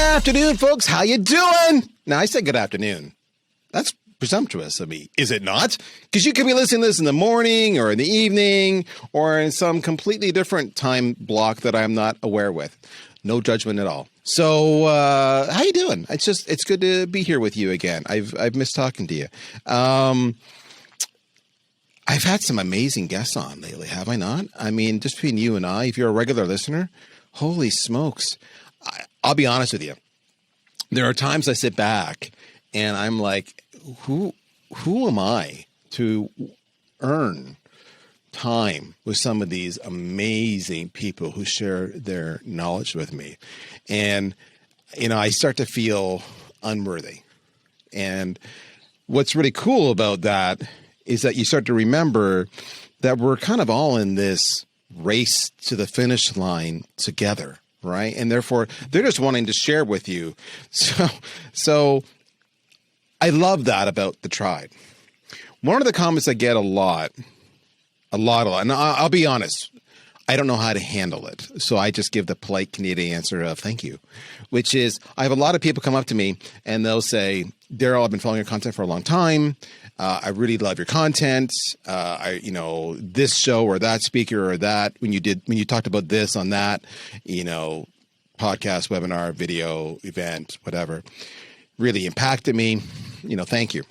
afternoon, folks. How you doing? Now, I said good afternoon. That's presumptuous of me, is it not? Because you could be listening to this in the morning or in the evening or in some completely different time block that I'm not aware with. No judgment at all. So, how you doing? It's good to be here with you again. I've missed talking to you. I've had some amazing guests on lately, have I not? I mean, just between you and I, if you're a regular listener, holy smokes. I'll be honest with you. There are times I sit back and I'm like, who am I to earn time with some of these amazing people who share their knowledge with me? And, I start to feel unworthy. And what's really cool about that is that you start to remember that we're kind of all in this race to the finish line together, right? And therefore, they're just wanting to share with you. So I love that about the tribe. One of the comments I get a lot, and I'll be honest, I don't know how to handle it. So I just give the polite Canadian answer of thank you, which is I have a lot of people come up to me and they'll say, Darryl, I've been following your content for a long time. I really love your content. This show or that speaker or that, when you talked about this on that, podcast, webinar, video, event, whatever, really impacted me. Thank you.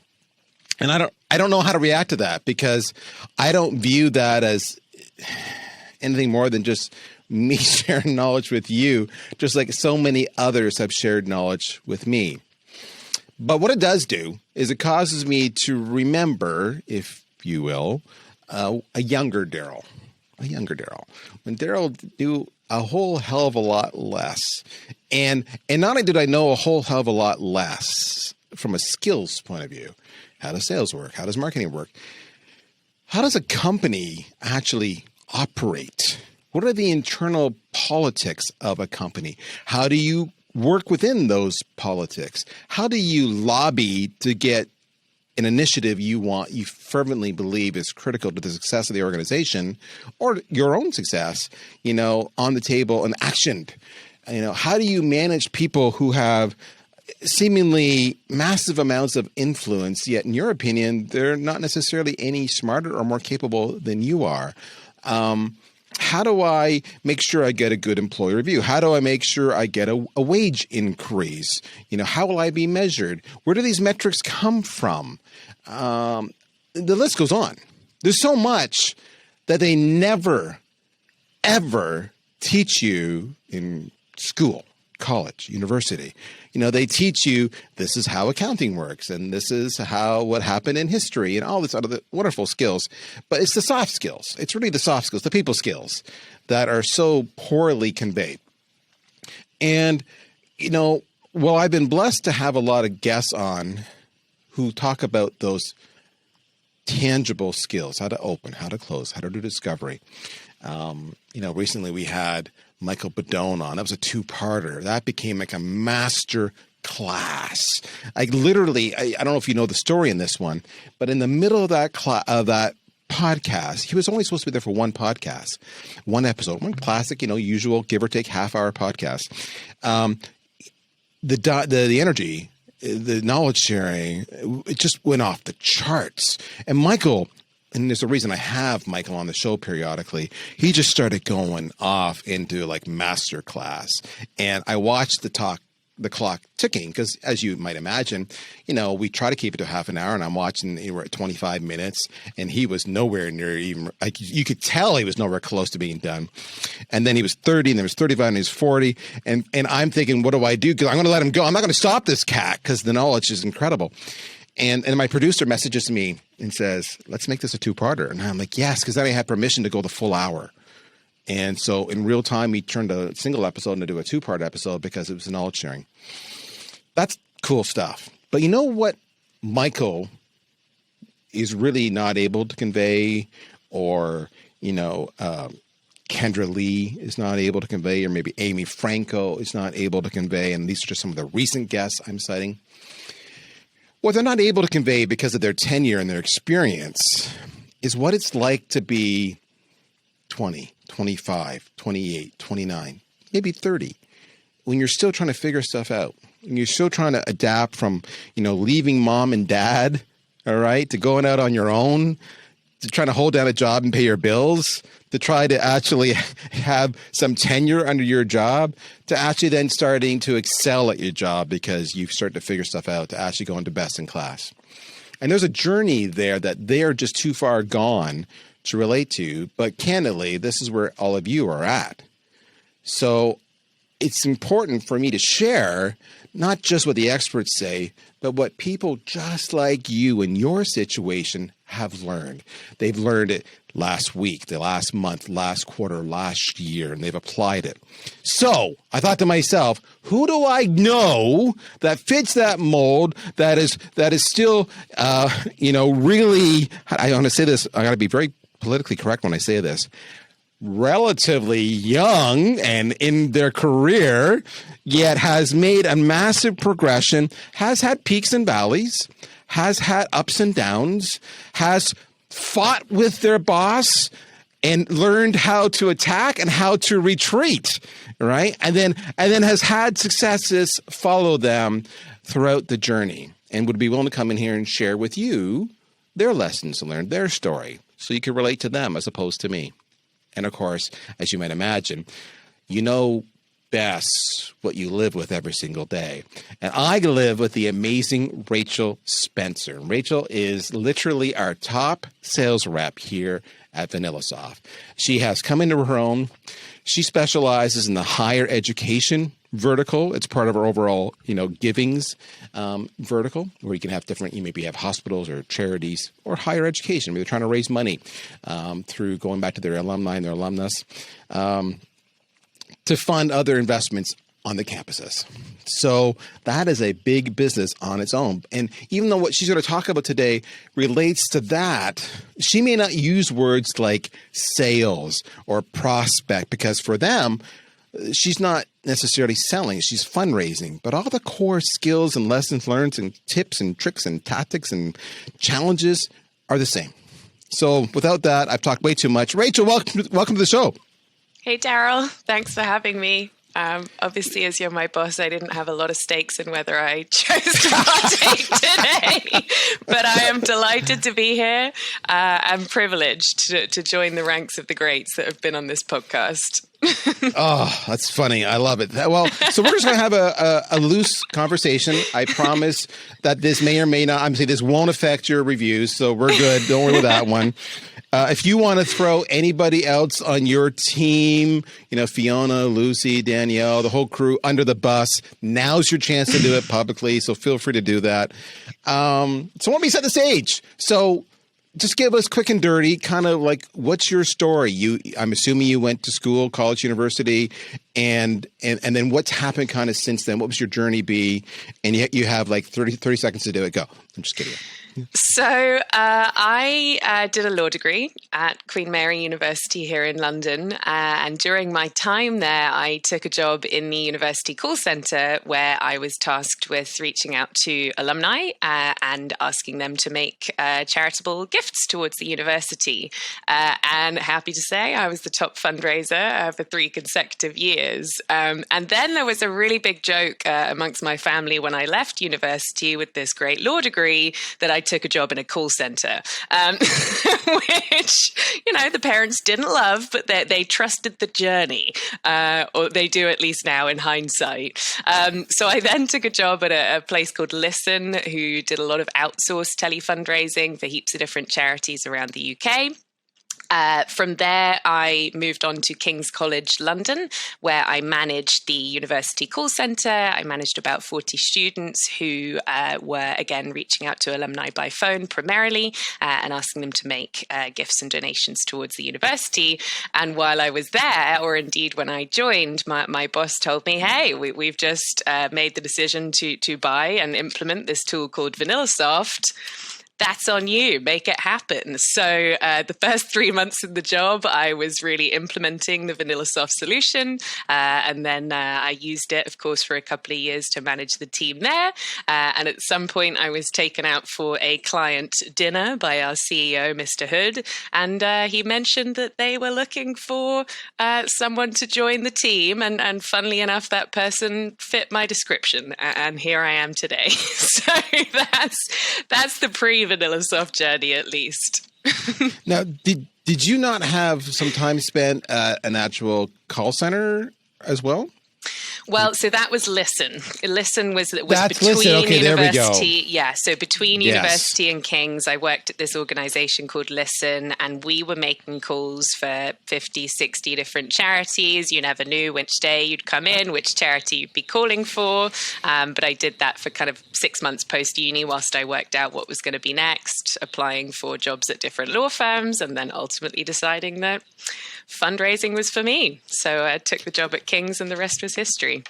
And I don't know how to react to that because I don't view that as anything more than just me sharing knowledge with you, just like so many others have shared knowledge with me. But what it does do is it causes me to remember, if you will, a younger Darryl. When Darryl knew a whole hell of a lot less. And not only did I know a whole hell of a lot less from a skills point of view, how does sales work? How does marketing work? How does a company actually operate? What are the internal politics of a company? How do you work within those politics? How do you lobby to get an initiative you fervently believe is critical to the success of the organization or your own success, on the table and actioned? How do you manage people who have seemingly massive amounts of influence, yet in your opinion, they're not necessarily any smarter or more capable than you are? How do I make sure I get a good employee review? How do I make sure I get a wage increase? How will I be measured? Where do these metrics come from? The list goes on. There's so much that they never, ever teach you in school, college, university. They teach you this is how accounting works and this is what happened in history and all this other wonderful skills. But it's the soft skills. It's really the soft skills, the people skills that are so poorly conveyed. And, while I've been blessed to have a lot of guests on who talk about those tangible skills, how to open, how to close, how to do discovery. Recently we had Michael Bedone on. That was a two-parter. That became like a master class. I don't know if you know the story in this one, but in the middle of that podcast, he was only supposed to be there for one podcast, one episode, one classic, usual give or take half-hour podcast. The energy, the knowledge sharing, it just went off the charts. And Michael, and there's a reason I have Michael on the show periodically, he just started going off into like master class. And I watched the clock ticking because, as you might imagine, we try to keep it to half an hour, and I'm watching, we're at 25 minutes, and he was nowhere near even, like, you could tell he was nowhere close to being done. And then he was 30, and then he was 35, and he was 40. And I'm thinking, what do I do? Because I'm going to let him go. I'm not going to stop this cat because the knowledge is incredible. And my producer messages me and says, let's make this a two-parter. And I'm like, yes, because then I had permission to go the full hour. And so in real time, we turned a single episode into a two-part episode because it was knowledge sharing. That's cool stuff. But you know what Michael is really not able to convey, or, Kendra Lee is not able to convey, or maybe Amy Franco is not able to convey, and these are just some of the recent guests I'm citing. What they're not able to convey because of their tenure and their experience is what it's like to be 20, 25, 28, 29, maybe 30, when you're still trying to figure stuff out, and you're still trying to adapt from, leaving mom and dad, all right, to going out on your own, to trying to hold down a job and pay your bills, to try to actually have some tenure under your job, to actually then starting to excel at your job because you've started to figure stuff out, to actually go into best in class. And there's a journey there that they're just too far gone to relate to. But candidly, this is where all of you are at. So it's important for me to share not just what the experts say, but what people just like you in your situation have learned. They've learned it last week, the last month, last quarter, last year, and they've applied it. So I thought to myself, who do I know that fits that mold, that is still, really, I want to say this, I got to be very politically correct when I say this, relatively young and in their career, yet has made a massive progression, has had peaks and valleys, has had ups and downs, has fought with their boss and learned how to attack and how to retreat, right? And then has had successes follow them throughout the journey and would be willing to come in here and share with you their lessons learned, their story, so you can relate to them as opposed to me. And of course, as you might imagine, you know best what you live with every single day. And I live with the amazing Rachel Spencer. Rachel is literally our top sales rep here at VanillaSoft. She has come into her own. She specializes in the higher education vertical. It's part of our overall, givings vertical, where you can have different, you maybe have hospitals or charities or higher education. Maybe they're trying to raise money through going back to their alumni and their alumnus to fund other investments on the campuses. So that is a big business on its own. And even though what she's going to talk about today relates to that, she may not use words like sales or prospect, because for them, she's not necessarily selling, she's fundraising. But all the core skills and lessons learned and tips and tricks and tactics and challenges are the same. So without that, I've talked way too much. Rachel, welcome to the show. Hey, Darryl. Thanks for having me. Obviously, as you're my boss, I didn't have a lot of stakes in whether I chose to partake today, but I am delighted to be here. I'm privileged to join the ranks of the greats that have been on this podcast. Oh, that's funny. I love it. Well, so we're just going to have a loose conversation. I promise that this may or may not, I'm saying this won't affect your reviews, so we're good. Don't worry about that one. If you want to throw anybody else on your team, Fiona, Lucy, Danielle, the whole crew under the bus, now's your chance to do it publicly. So feel free to do that. So let me set the stage. So just give us quick and dirty, kind of like, what's your story? I'm assuming you went to school, college, university, and then what's happened kind of since then? What was your journey be? And you have like 30 seconds to do it. Go. I'm just kidding. So I did a law degree at Queen Mary University here in London. And during my time there, I took a job in the university call centre where I was tasked with reaching out to alumni and asking them to make charitable gifts towards the university. And happy to say I was the top fundraiser for 3 consecutive years. And then there was a really big joke amongst my family when I left university with this great law degree that I took a job in a call center, which, the parents didn't love, but they trusted the journey, or they do at least now in hindsight. So I then took a job at a place called Listen, who did a lot of outsourced tele-fundraising for heaps of different charities around the UK. From there, I moved on to King's College London, where I managed the university call centre. I managed about 40 students who were, again, reaching out to alumni by phone primarily and asking them to make gifts and donations towards the university. And while I was there, or indeed when I joined, my boss told me, hey, we've just made the decision to buy and implement this tool called VanillaSoft. that's on you. Make it happen. So the first 3 months in the job, I was really implementing the VanillaSoft solution. And then I used it, of course, for a couple of years to manage the team there. And at some point, I was taken out for a client dinner by our CEO, Mr. Hood. And he mentioned that they were looking for someone to join the team. And funnily enough, that person fit my description. And here I am today. So that's the pre-VanillaSoft journey, at least. Now, did you not have some time spent at an actual call center as well? Well, so that was Listen. Listen was That's between Listen. Okay, university. there we go. Yeah, so between university and King's, I worked at this organization called Listen, and we were making calls for 50, 60 different charities. You never knew which day you'd come in, which charity you'd be calling for. But I did that for kind of 6 months post-uni whilst I worked out what was going to be next, applying for jobs at different law firms, and then ultimately deciding that fundraising was for me. So I took the job at King's, and the rest was history.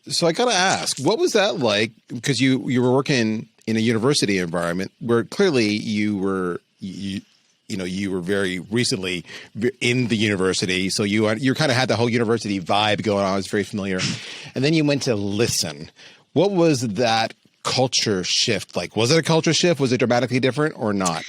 So I got to ask, what was that like? Because you were working in a university environment where clearly you were very recently in the university, so you kind of had the whole university vibe going on. It was very familiar, and then you went to Listen. What was that culture shift like? Was it a culture shift? Was it dramatically different or not?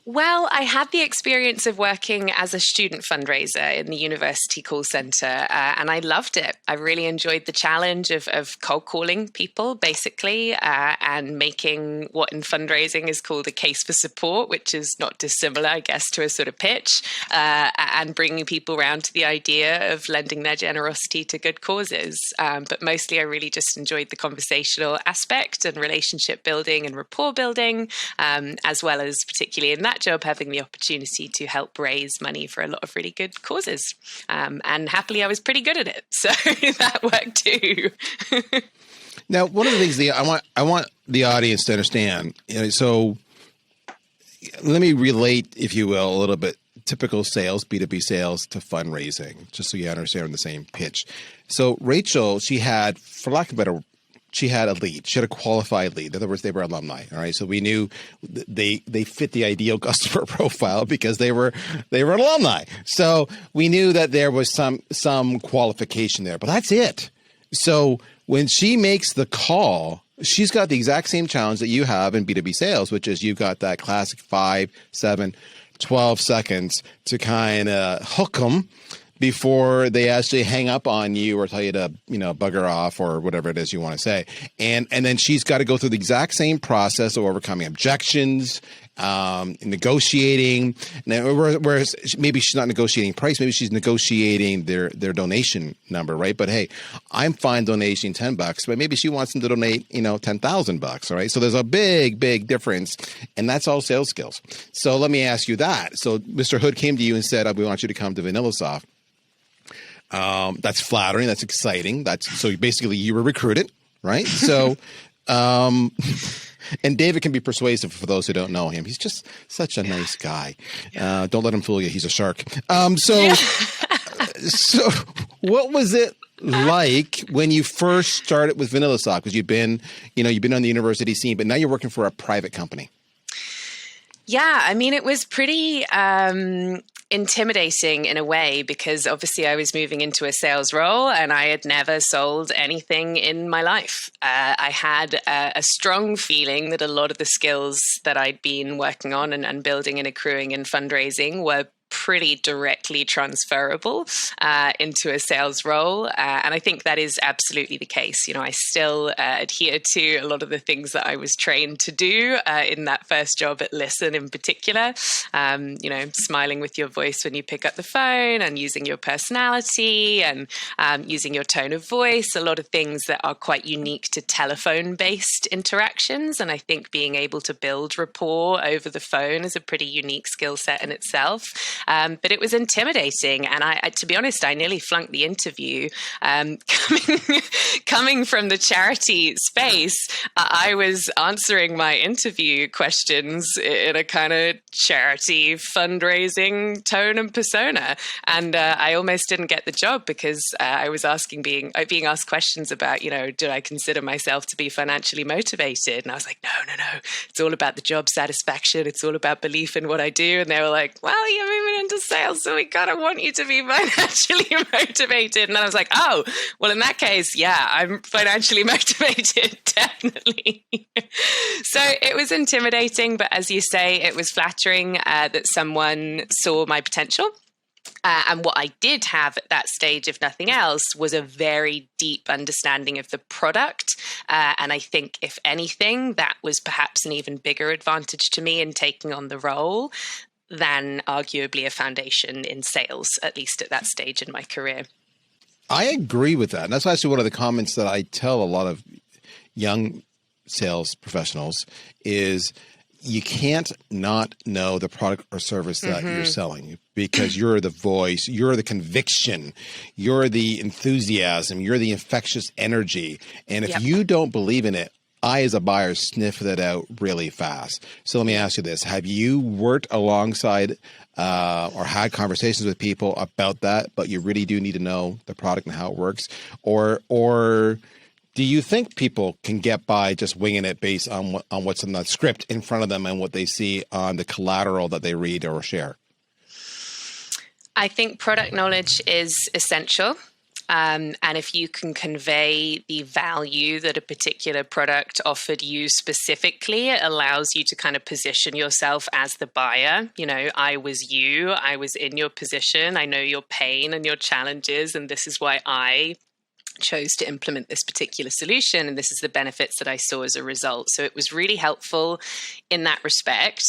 Well, I had the experience of working as a student fundraiser in the university call center, and I loved it. I really enjoyed the challenge of cold calling people, basically, and making what in fundraising is called a case for support, which is not dissimilar, I guess, to a sort of pitch, and bringing people around to the idea of lending their generosity to good causes. But mostly, I really just enjoyed the conversational aspect and relationship building and rapport building, as well as particularly in that job, having the opportunity to help raise money for a lot of really good causes. And happily, I was pretty good at it. So that worked too. Now, one of the things I want the audience to understand, so let me relate, if you will, a little bit, typical sales, B2B sales to fundraising, just so you understand on the same pitch. So Rachel, she had, for lack of a better, she had a lead. She had a qualified lead. In other words, they were alumni. All right. So we knew they fit the ideal customer profile because they were alumni. So we knew that there was some qualification there. But that's it. So when she makes the call, she's got the exact same challenge that you have in B2B sales, which is you've got that classic 5, 7, 12 seconds to kind of hook them before they actually hang up on you or tell you to, bugger off or whatever it is you want to say. And then she's got to go through the exact same process of overcoming objections, negotiating. Now, whereas maybe she's not negotiating price, maybe she's negotiating their donation number, right? But hey, I'm fine donating $10, but maybe she wants them to donate, $10,000, all right? So there's a big, big difference, and that's all sales skills. So let me ask you that. So Mr. Hood came to you and said, we want you to come to VanillaSoft. That's flattering. That's exciting. So basically you were recruited, right? So, and David can be persuasive for those who don't know him. He's just such a nice guy. Don't let him fool you. He's a shark. So what was it like when you first started with VanillaSoft? Because you've been on the university scene, but now you're working for a private company. Yeah, I mean, it was pretty intimidating in a way because obviously I was moving into a sales role and I had never sold anything in my life. I had a strong feeling that a lot of the skills that I'd been working on and building and accruing in fundraising were pretty directly transferable into a sales role. And I think that is absolutely the case. I still adhere to a lot of the things that I was trained to do in that first job at Listen in particular. Smiling with your voice when you pick up the phone and using your personality and using your tone of voice, a lot of things that are quite unique to telephone-based interactions. And I think being able to build rapport over the phone is a pretty unique skill set in itself. But it was intimidating. And to be honest, I nearly flunked the interview. Coming from the charity space, I was answering my interview questions in a kind of charity fundraising tone and persona. And I almost didn't get the job because I was being asked questions about, did I consider myself to be financially motivated? And I was like, no. It's all about the job satisfaction. It's all about belief in what I do. And they were like, well, you're moving into sales, so we kind of want you to be financially motivated. And I was like, oh, well, in that case, yeah, I'm financially motivated, definitely. So it was intimidating, but as you say, it was flattering that someone saw my potential. And what I did have at that stage, if nothing else, was a very deep understanding of the product. And I think, if anything, that was perhaps an even bigger advantage to me in taking on the role than arguably a foundation in sales, at least at that stage in my career. I agree with that. And that's actually one of the comments that I tell a lot of young sales professionals is you can't not know the product or service that you're selling, because you're the voice, you're the conviction, you're the enthusiasm, you're the infectious energy. And if you don't believe in it, I, as a buyer, sniff that out really fast. So let me ask you this. Have you worked alongside or had conversations with people about that, but you really do need to know the product and how it works? Or do you think people can get by just winging it based on what's in the script in front of them and what they see on the collateral that they read or share? I think product knowledge is essential. And if you can convey the value that a particular product offered you specifically, it allows you to kind of position yourself as the buyer. I was you, I was in your position, I know your pain and your challenges, and this is why I chose to implement this particular solution, and this is the benefits that I saw as a result. So it was really helpful in that respect.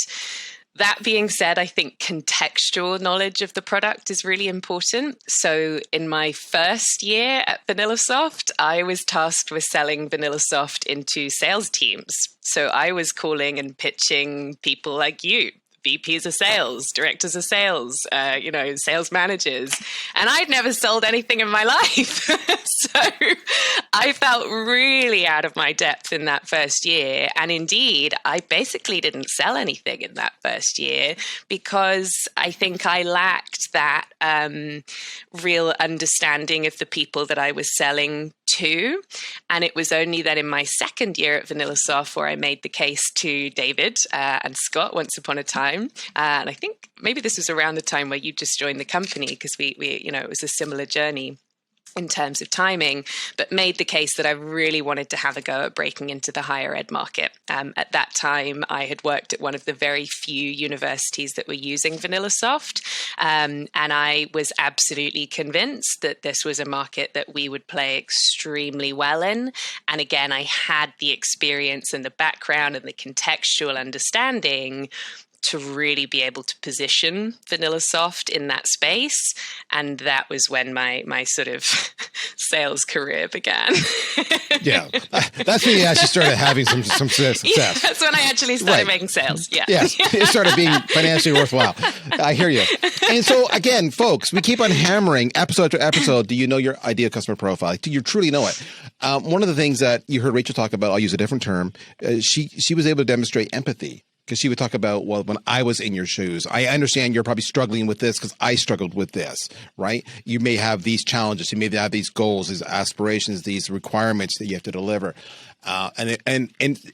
That being said, I think contextual knowledge of the product is really important. So in my first year at VanillaSoft, I was tasked with selling VanillaSoft into sales teams. So I was calling and pitching people like you, VPs of sales, directors of sales, sales managers. And I'd never sold anything in my life. So I felt really out of my depth in that first year. And indeed, I basically didn't sell anything in that first year because I think I lacked that real understanding of the people that I was selling to. And it was only then in my second year at VanillaSoft where I made the case to David and Scott once upon a time. And I think maybe this was around the time where you just joined the company, because we it was a similar journey in terms of timing, but made the case that I really wanted to have a go at breaking into the higher ed market. At that time, I had worked at one of the very few universities that were using VanillaSoft, and I was absolutely convinced that this was a market that we would play extremely well in. And again, I had the experience and the background and the contextual understanding to really be able to position VanillaSoft in that space. And that was when my sort of sales career began. Yeah. That's when you actually started having some success. Yeah, that's when I actually started making sales. Yeah. Yes. It started being financially worthwhile. I hear you. And so again, folks, we keep on hammering episode to episode. Do you know your ideal customer profile? Do you truly know it? One of the things that you heard Rachel talk about, I'll use a different term. She was able to demonstrate empathy. Because she would talk about, well, when I was in your shoes, I understand you're probably struggling with this because I struggled with this, right? You may have these challenges. You may have these goals, these aspirations, these requirements that you have to deliver. And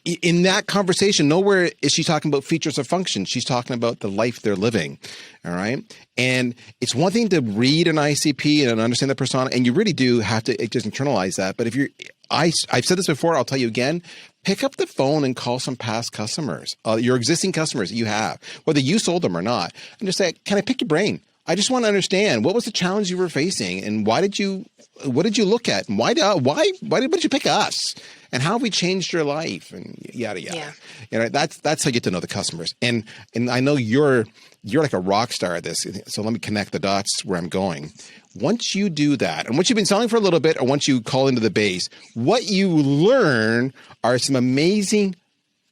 in that conversation, nowhere is she talking about features or functions. She's talking about the life they're living, all right? And it's one thing to read an ICP and understand the persona, and you really do have to just internalize that. But if you're I've said this before, I'll tell you again, pick up the phone and call some past customers, your existing customers that you have, whether you sold them or not, and just say, can I pick your brain? I just want to understand, what was the challenge you were facing, and what did you look at, and why did you pick us, and how have we changed your life, and yada yada. Yeah. That's how you get to know the customers. And I know you're like a rock star at this. So let me connect the dots where I'm going. Once you do that, and once you've been selling for a little bit, or once you call into the base, what you learn are some amazing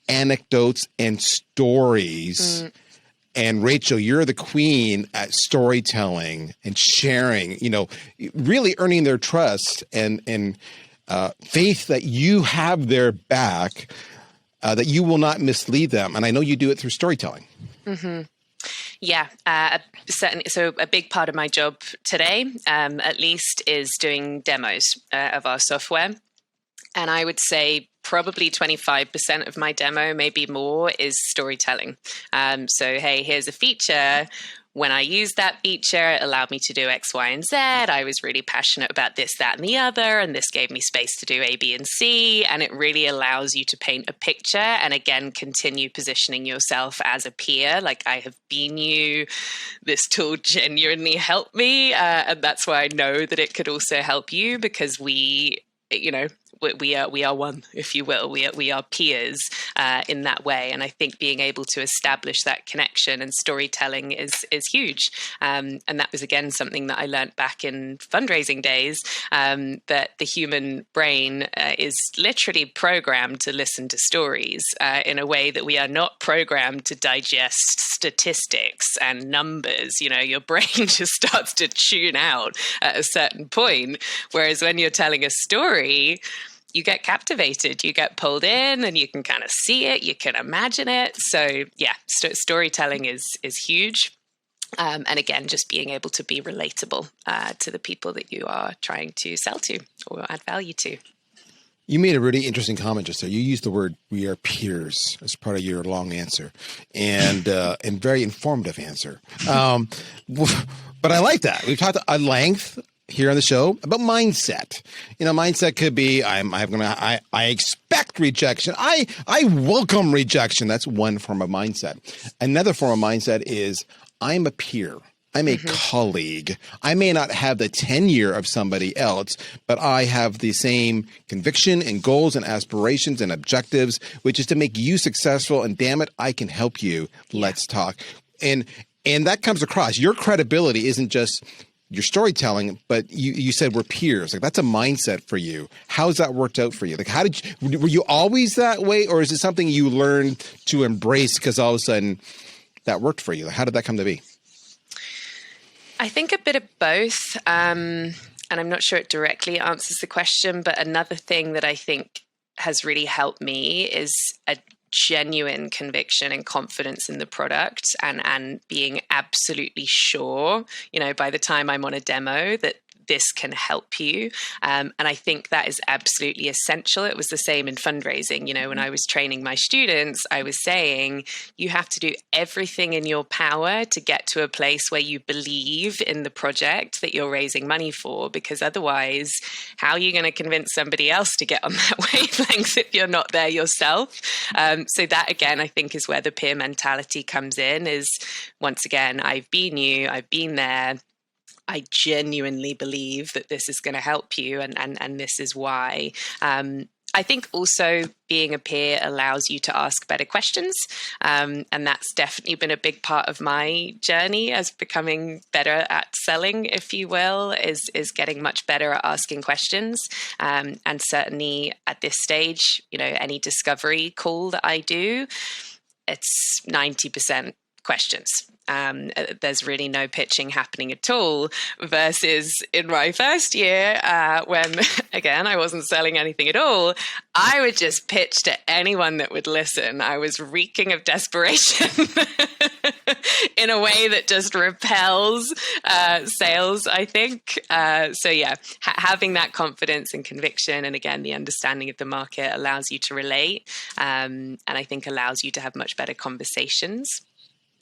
anecdotes and stories And Rachel, you're the queen at storytelling and sharing, really earning their trust and faith that you have their back, that you will not mislead them. And I know you do it through storytelling. Mm-hmm. Yeah, certainly. So a big part of my job today, at least, is doing demos of our software. And I would say probably 25% of my demo, maybe more, is storytelling. So, hey, here's a feature. When I used that feature, it allowed me to do X, Y, and Z. I was really passionate about this, that, and the other. And this gave me space to do A, B, and C. And it really allows you to paint a picture and, again, continue positioning yourself as a peer. Like, I have been you. This tool genuinely helped me. And that's why I know that it could also help you, because we are one, if you will. We are peers in that way, and I think being able to establish that connection and storytelling is huge. And that was again something that I learned back in fundraising days. That the human brain is literally programmed to listen to stories in a way that we are not programmed to digest statistics and numbers. Your brain just starts to tune out at a certain point. Whereas when you're telling a story, you get captivated, you get pulled in, and you can kind of see it, you can imagine it. So yeah, storytelling is huge. And again, just being able to be relatable to the people that you are trying to sell to or add value to. You made a really interesting comment just there. You used the word "we are peers" as part of your long answer, and very informative answer. But I like that. We've talked at length here on the show about mindset. Mindset could be I expect rejection. I welcome rejection. That's one form of mindset. Another form of mindset is I'm a peer. I'm a colleague. I may not have the tenure of somebody else, but I have the same conviction and goals and aspirations and objectives, which is to make you successful. And damn it, I can help you. Let's talk. And that comes across. Your credibility isn't just your storytelling, but you said we're peers. Like, that's a mindset for you. How's that worked out for you? Like, were you always that way, or is it something you learned to embrace because all of a sudden that worked for you? Like, how did that come to be? I think a bit of both. And I'm not sure it directly answers the question, but another thing that I think has really helped me is a genuine conviction and confidence in the product, and being absolutely sure, by the time I'm on a demo, that this can help you. And I think that is absolutely essential. It was the same in fundraising. When I was training my students, I was saying, you have to do everything in your power to get to a place where you believe in the project that you're raising money for, because otherwise, how are you going to convince somebody else to get on that wavelength if you're not there yourself? So that, again, I think is where the peer mentality comes in, is once again, I've been you, I've been there. I genuinely believe that this is going to help you, and this is why. I think also being a peer allows you to ask better questions, and that's definitely been a big part of my journey as becoming better at selling, if you will, is getting much better at asking questions. And certainly at this stage, any discovery call that I do, it's 90% questions. There's really no pitching happening at all, versus in my first year, when, again, I wasn't selling anything at all, I would just pitch to anyone that would listen. I was reeking of desperation in a way that just repels sales, I think. So yeah, having that confidence and conviction, and again, the understanding of the market allows you to relate, and I think allows you to have much better conversations,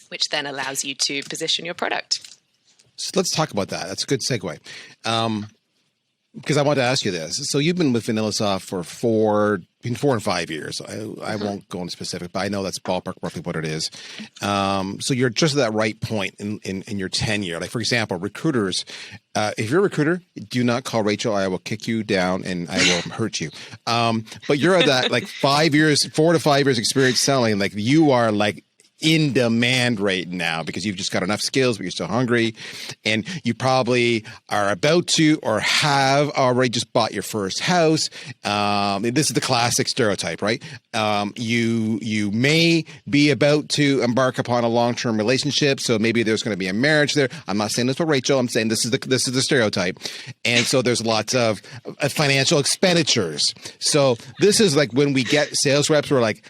which then allows you to position your product. So let's talk about that. That's a good segue. Because I want to ask you this. So you've been with VanillaSoft for between 4 and 5 years. I won't go into specific, but I know that's ballpark roughly what it is. So you're just at that right point in your tenure. Like, for example, recruiters, if you're a recruiter, do not call Rachel. I will kick you down and I will hurt you. But you're at that 4 to 5 years experience selling. Like, you are like in demand right now because you've just got enough skills, but you're still hungry. And you probably are about to or have already just bought your first house. This is the classic stereotype, right? You may be about to embark upon a long-term relationship. So maybe there's going to be a marriage there. I'm not saying this for Rachel. I'm saying this is the stereotype. And so there's lots of financial expenditures. So this is like when we get sales reps, we're like,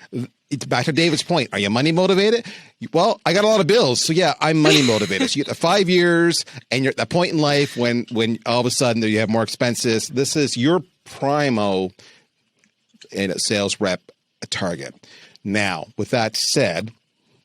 it's back to David's point. Are you money motivated? Well, I got a lot of bills. So yeah, I'm money motivated. So you get the 5 years and you're at that point in life when all of a sudden you have more expenses. This is your primo in a sales rep target. Now, with that said,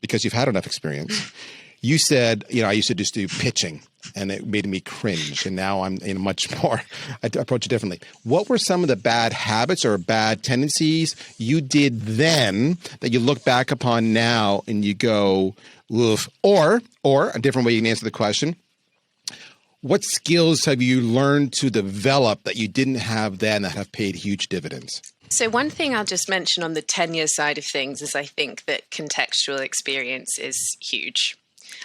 because you've had enough experience, you said, I used to just do pitching and it made me cringe. And now I'm much more, I approach it differently. What were some of the bad habits or bad tendencies you did then that you look back upon now and you go, oof? Or a different way you can answer the question, what skills have you learned to develop that you didn't have then that have paid huge dividends? So one thing I'll just mention on the tenure side of things is I think that contextual experience is huge.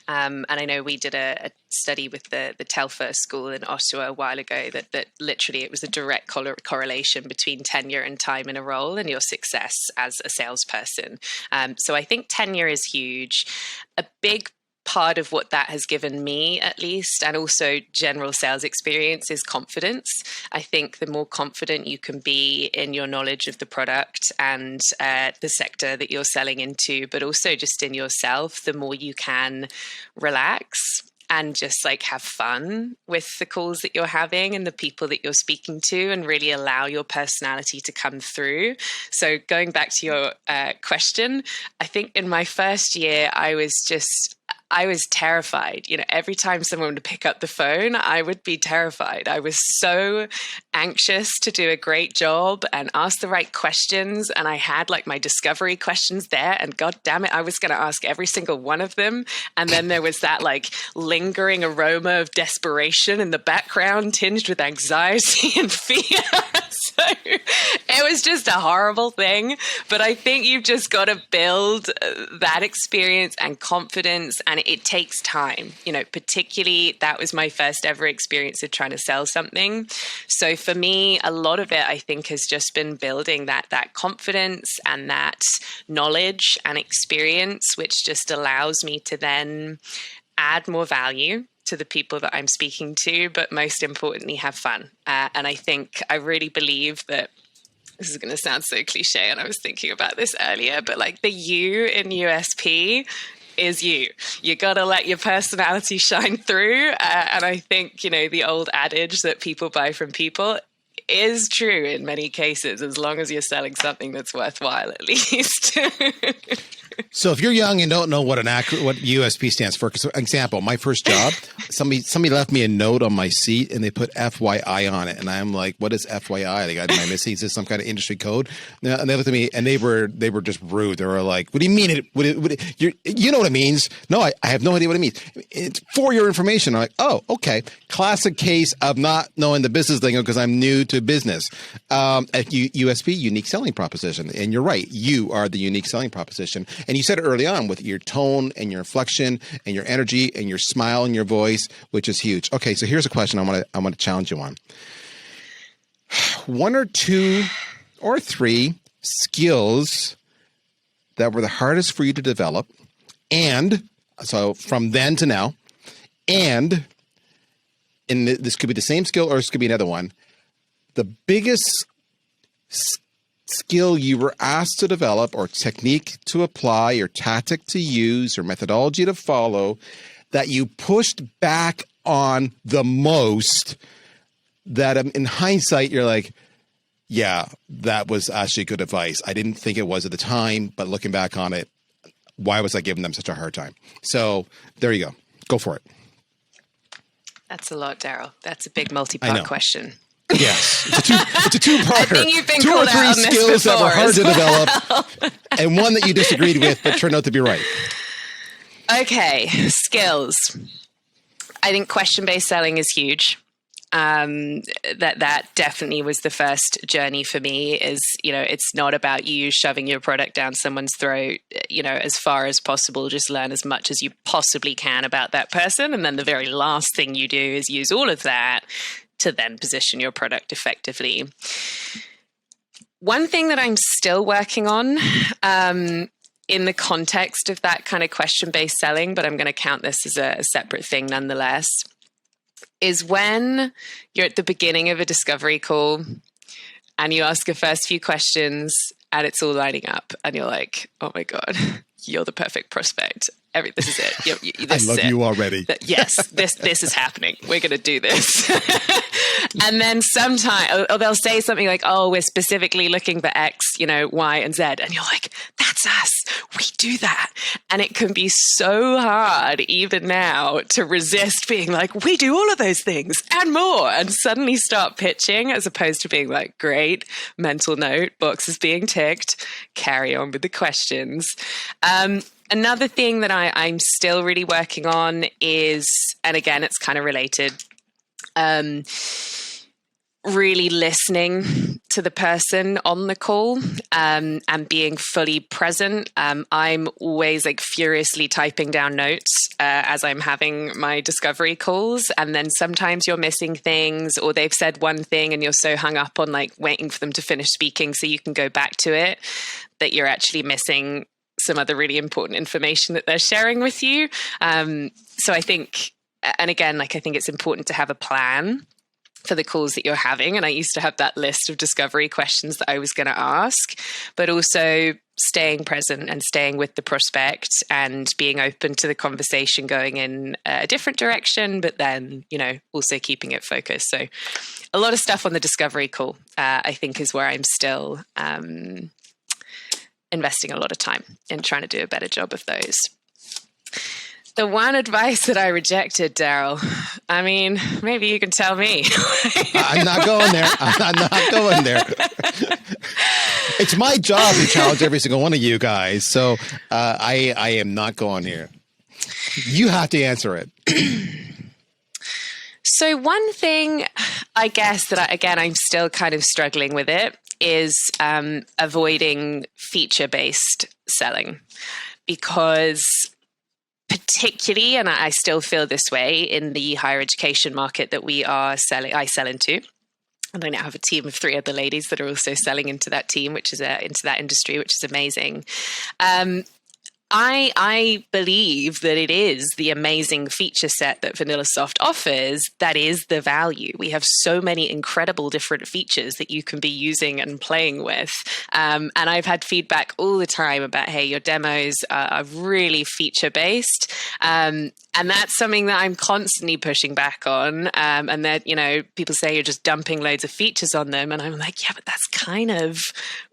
And I know we did a study with the Telfer School in Ottawa a while ago that literally it was a direct correlation between tenure and time in a role and your success as a salesperson. So I think tenure is huge. A big part of what that has given me, at least, and also general sales experience, is confidence. I think the more confident you can be in your knowledge of the product and the sector that you're selling into, but also just in yourself, the more you can relax and just like have fun with the calls that you're having and the people that you're speaking to and really allow your personality to come through. So going back to your question, I think in my first year, I was terrified. Every time someone would pick up the phone, I would be terrified. I was so anxious to do a great job and ask the right questions. And I had like my discovery questions there. And God damn it, I was going to ask every single one of them. And then there was that like lingering aroma of desperation in the background, tinged with anxiety and fear. So it was just a horrible thing. But I think you've just got to build that experience and confidence, and it takes time. Particularly that was my first ever experience of trying to sell something. So for me, a lot of it, I think, has just been building that confidence and that knowledge and experience, which just allows me to then add more value to the people that I'm speaking to, but most importantly, have fun. And I really believe that this is going to sound so cliche, and I was thinking about this earlier, but like the U in USP is you. You got to let your personality shine through. And I think, the old adage that people buy from people is true in many cases, as long as you're selling something that's worthwhile, at least. So if you're young and don't know what USP stands for, because example, my first job, somebody left me a note on my seat and they put FYI on it, and I'm like, what is FYI? They got my missing. Is this some kind of industry code? And they looked at me and they were just rude. They were like, what do you mean you know what it means? No, I have no idea what it means. It's for your information. I'm like, oh, okay. Classic case of not knowing the business lingo because I'm new to business. At USP, unique selling proposition. And you're right. You are the unique selling proposition. And you said it early on with your tone and your inflection and your energy and your smile and your voice, which is huge. Okay, so here's a question I want to challenge you on. One or two or three skills that were the hardest for you to develop, and so from then to now, and this could be the same skill or this could be another one, the biggest skill you were asked to develop or technique to apply or tactic to use or methodology to follow that you pushed back on the most, that in hindsight, you're like, yeah, that was actually good advice. I didn't think it was at the time, but looking back on it, why was I giving them such a hard time? So there you go. Go for it. That's a lot, Darryl. That's a big multi-part question. Yes, it's a two-parter. I think you've been two or called three out on this skills that were hard to well. develop, and one that you disagreed with but turned out to be right. Okay, skills. I think question-based selling is huge. That definitely was the first journey for me. Is, it's not about you shoving your product down someone's throat. As far as possible, just learn as much as you possibly can about that person, and then the very last thing you do is use all of that to then position your product effectively. One thing that I'm still working on, in the context of that kind of question-based selling, but I'm going to count this as a separate thing nonetheless, is when you're at the beginning of a discovery call and you ask the first few questions and it's all lining up and you're like, oh my God, you're the perfect prospect. This is it. I love you already. Yes, this is happening. We're going to do this. And then sometimes they'll say something like, oh, we're specifically looking for X, Y, and Z. And you're like, that's us. We do that. And it can be so hard even now to resist being like, we do all of those things and more, and suddenly start pitching, as opposed to being like, great, mental note, box is being ticked, carry on with the questions. Another thing that I'm still really working on is, and again, it's kind of related, really listening to the person on the call, and being fully present. I'm always like furiously typing down notes as I'm having my discovery calls. And then sometimes you're missing things, or they've said one thing and you're so hung up on like waiting for them to finish speaking so you can go back to it, that you're actually missing some other really important information that they're sharing with you. So I think, and again, I think it's important to have a plan for the calls that you're having. And I used to have that list of discovery questions that I was going to ask, but also staying present and staying with the prospect and being open to the conversation going in a different direction, but then, also keeping it focused. So a lot of stuff on the discovery call, I think, is where I'm still investing a lot of time in trying to do a better job of those. The one advice that I rejected, Darryl, I mean, maybe you can tell me. I'm not going there. I'm not going there. It's my job to challenge every single one of you guys. So I am not going here. You have to answer it. So one thing, I guess, that I'm still kind of struggling with it, is avoiding feature-based selling, because particularly, and I still feel this way in the higher education market that I sell into. And I now have a team of 3 other ladies that are also selling into that team, which is into that industry, which is amazing. I believe that it is the amazing feature set that VanillaSoft offers that is the value. We have so many incredible different features that you can be using and playing with. And I've had feedback all the time about, hey, your demos are really feature-based. And that's something that I'm constantly pushing back on. And that, people say you're just dumping loads of features on them. And I'm like, yeah, but that's kind of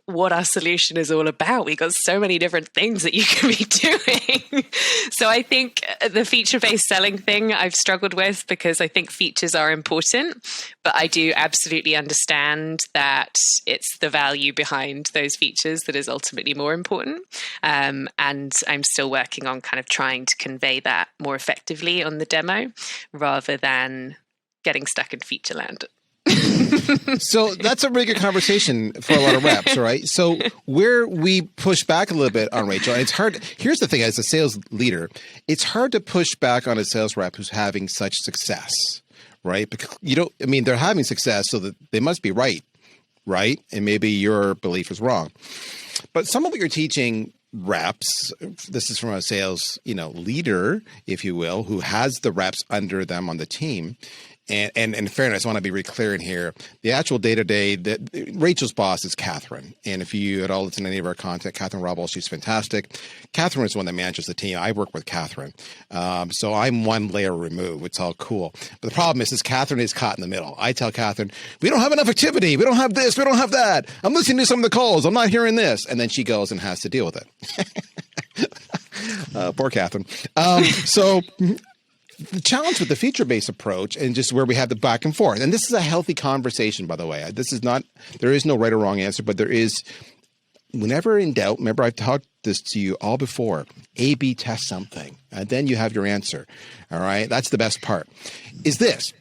what our solution is all about. We got so many different things that you can be doing. So I think the feature-based selling thing I've struggled with, because I think features are important, but I do absolutely understand that it's the value behind those features that is ultimately more important. And I'm still working on kind of trying to convey that more effectively on the demo, rather than getting stuck in feature land. So that's a really good conversation for a lot of reps, right? So where we push back a little bit on Rachel, and it's hard. Here's the thing, as a sales leader, it's hard to push back on a sales rep who's having such success, right? Because they're having success, so that they must be right? And maybe your belief is wrong. But some of what you're teaching reps, this is from a sales, leader, if you will, who has the reps under them on the team. And in fairness, I want to be really clear in here. The actual day-to-day, Rachel's boss is Catherine. And if you at all listen to any of our content, Catherine Robble, she's fantastic. Catherine is the one that manages the team. I work with Catherine. So I'm one layer removed. It's all cool. But the problem is Catherine is caught in the middle. I tell Catherine, we don't have enough activity. We don't have this. We don't have that. I'm listening to some of the calls. I'm not hearing this. And then she goes and has to deal with it. Poor Catherine. So the challenge with the feature-based approach, and just where we have the back and forth, and this is a healthy conversation, by the way. There is no right or wrong answer, but there is, whenever in doubt, remember I've taught this to you all before, A/B test something, and then you have your answer. All right. That's the best part, is this.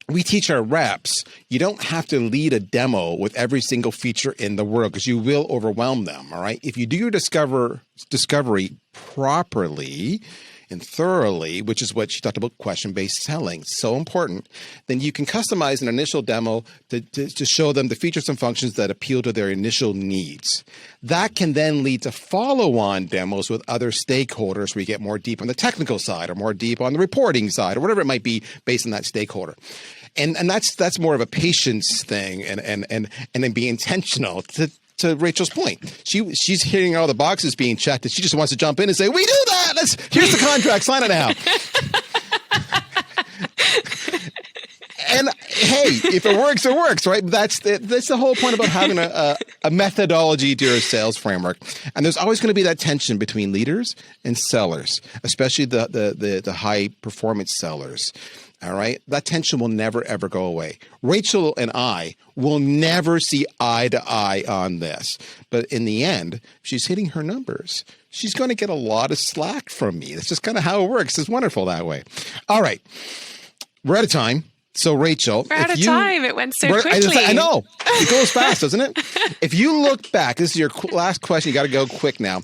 we teach our reps, you don't have to lead a demo with every single feature in the world because you will overwhelm them, all right? If you do your discovery properly and thoroughly, which is what she talked about, question-based selling, so important, then you can customize an initial demo to show them the features and functions that appeal to their initial needs. That can then lead to follow-on demos with other stakeholders where you get more deep on the technical side or more deep on the reporting side or whatever it might be based on that stakeholder. And that's more of a patience thing and then be intentional. To Rachel's point, she's hearing all the boxes being checked, and she just wants to jump in and say, "We do that. Here's the contract. Sign it now." And hey, if it works, it works, right? That's the whole point about having a methodology to your sales framework. And there's always going to be that tension between leaders and sellers, especially the high performance sellers. All right. That tension will never, ever go away. Rachel and I will never see eye to eye on this. But in the end, if she's hitting her numbers, she's going to get a lot of slack from me. That's just kind of how it works. It's wonderful that way. All right. We're out of time. So, Rachel. We're out of time. It went so quickly. I know. It goes fast, doesn't it? If you look back, this is your last question. You got to go quick now.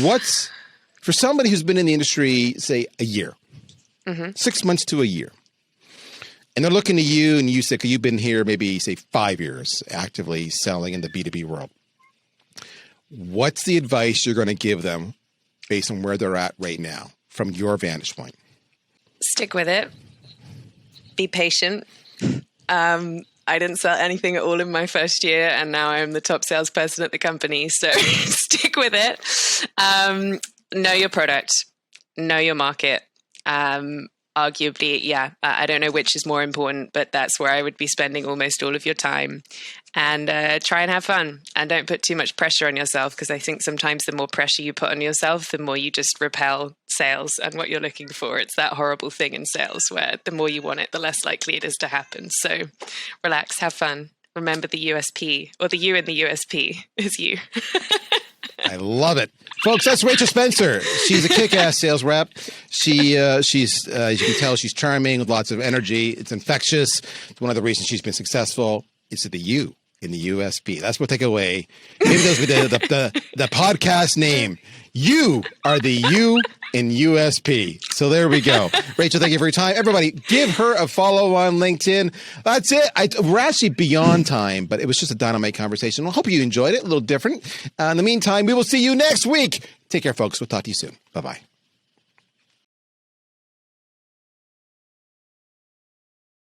What's, for somebody who's been in the industry, say, a year, 6 months to a year, and they're looking to you and you say, you've been here maybe, say, 5 years actively selling in the B2B world. What's the advice you're going to give them based on where they're at right now from your vantage point? Stick with it. Be patient. I didn't sell anything at all in my first year, and now I'm the top salesperson at the company. So stick with it. Know your product. Know your market. Arguably, yeah, I don't know which is more important, but that's where I would be spending almost all of your time. And try and have fun. And don't put too much pressure on yourself, because I think sometimes the more pressure you put on yourself, the more you just repel sales and what you're looking for. It's that horrible thing in sales where the more you want it, the less likely it is to happen. So relax, have fun. Remember the USP, or the U in the USP is you. I love it. Folks, that's Rachel Spencer. She's a kick-ass sales rep. She's as you can tell, she's charming with lots of energy. It's infectious. It's one of the reasons she's been successful. It's the U in the USP. That's what take away. Maybe those would be the podcast name. You are the U in USP. So there we go. Rachel, thank you for your time. Everybody, give her a follow on LinkedIn. That's it. We're actually beyond time, but it was just a dynamite conversation. I hope you enjoyed it. A little different. In the meantime, we will see you next week. Take care, folks. We'll talk to you soon. Bye-bye.